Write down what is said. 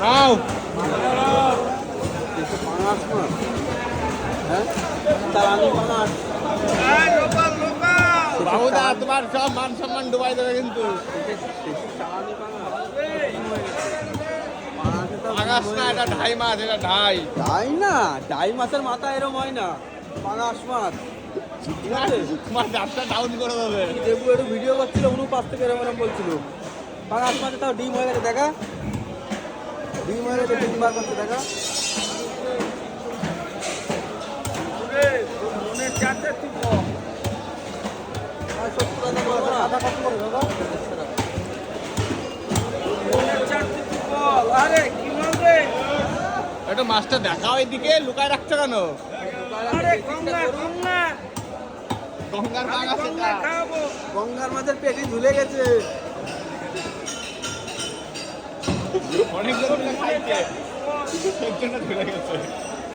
নাও পাঙাশ মাছ, হ্যাঁ চালানি পাঙাশ। বাবুদা তোমার সব মান সম্মান ডুবাই দেবে কিন্তু। চালানি পাঙাশ, আকাশ না, এটা ঢাই মাছ, এটা ঢাই। তাই না, ডাই মাছের মাথা এরম হয় না, পাঙাশ মাছ। ঠিক আছে, তোমার ব্যবসা ডাউন করে দেবে। দেবু একটু ভিডিও করছিল, উনি পাশ থেকে এরম এরম বলছিল পাঙাশ মাছে তাও ডিম হয়ে গেছে, দেখা ডিম হয়ে গেছে, ডিম বার করছে, দেখা। আর 70 টাকা করে আধা কত করে দাদা? একটু মাছটা দেখাও, এদিকে লুকায় রাখছো কেন? গঙ্গার মাছ আছে এটা। গঙ্গার মাছের পেটি ঝুলে গেছে। অনেক জন মিলে খাইছে, এর জন্য ধরে গেছে।